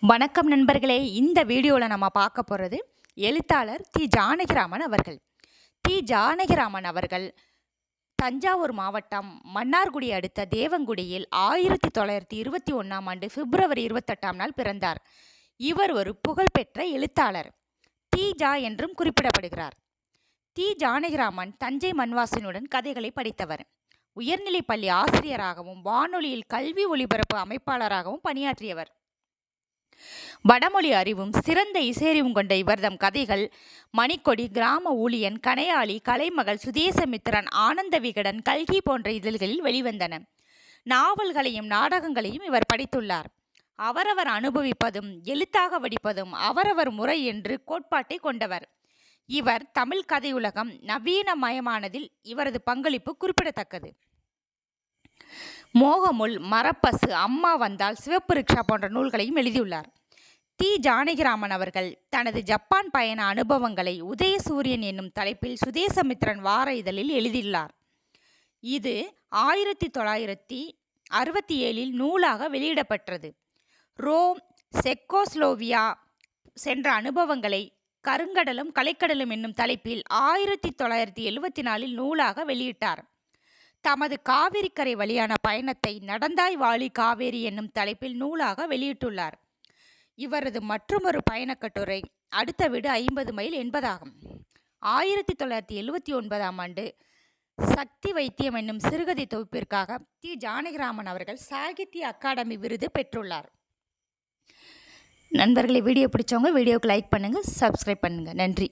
வணக்கம் நண்பர்களே. இந்த வீடியோவில் நம்ம பார்க்க போகிறது எழுத்தாளர் தி. ஜானகிராமன் அவர்கள். தி. ஜானகிராமன் அவர்கள் தஞ்சாவூர் மாவட்டம் மன்னார்குடி அடுத்த தேவங்குடியில் 1921ஆம் ஆண்டு பிப்ரவரி 28ஆம் நாள் பிறந்தார். இவர் ஒரு புகழ்பெற்ற எழுத்தாளர். தி. ஜா என்றும் குறிப்பிடப்படுகிறார். தி. ஜானகிராமன் தஞ்சை மண்வாசனுடன் கதைகளை படித்தவர். உயர்நிலைப் பள்ளி ஆசிரியராகவும் வானொலியில் கல்வி ஒலிபரப்பு அமைப்பாளராகவும் பணியாற்றியவர். வடமொழி அறிவும் சிறந்த இசையறிவும் கொண்ட இவர்தம் கதைகள் மணிக்கொடி, கிராம ஊழியன், கணையாளி, கலைமகள், சுதேசமித்திரன், ஆனந்த விகடன், கல்கி போன்ற இதழ்களில் வெளிவந்தன. நாவல்களையும் நாடகங்களையும் இவர் படித்துள்ளார். அவரவர் அனுபவிப்பதும் எழுத்தாக வடிப்பதும் அவரவர் முறை என்று கோட்பாட்டை கொண்டவர். இவர் தமிழ் கதையுலகம் நவீனமயமானதில் இவரது பங்களிப்பு குறிப்பிடத்தக்கது. மோகமுள், மரப்பசு, அம்மா வந்தால், சிவப்பு ரிக்ஷா போன்ற நூல்களையும் எழுதியுள்ளார். தி. ஜானகிராமன் அவர்கள் தனது ஜப்பான் பயண அனுபவங்களை உதயசூரியன் என்னும் தலைப்பில் சுதேசமித்திரன் வார இதழில் எழுதியுள்ளார். இது 1967 நூலாக வெளியிடப்பட்டது. ரோம், செக்கோஸ்லோவியா சென்ற அனுபவங்களை கருங்கடலும் கலைக்கடலும் என்னும் தலைப்பில் 1974 நூலாக வெளியிட்டார். தமது காவிரிக்கரை வழியான பயணத்தை நடந்தாய் வாழி காவேரி என்னும் தலைப்பில் நூலாக வெளியிட்டுள்ளார். இவரது மற்றொரு பயணக்கட்டுரை அடுத்த வீடு 50 மைல் என்பதாகும். 1979ஆம் ஆண்டு சக்தி வைத்தியம் என்னும் சிறுகதை தொகுப்பிற்காக தி. ஜானகிராமன் அவர்கள் சாகித்ய அகாடமி விருது பெற்றுள்ளார். நண்பர்களை, வீடியோ பிடிச்சவங்க வீடியோவுக்கு லைக் பண்ணுங்கள், சப்ஸ்கிரைப் பண்ணுங்கள். நன்றி.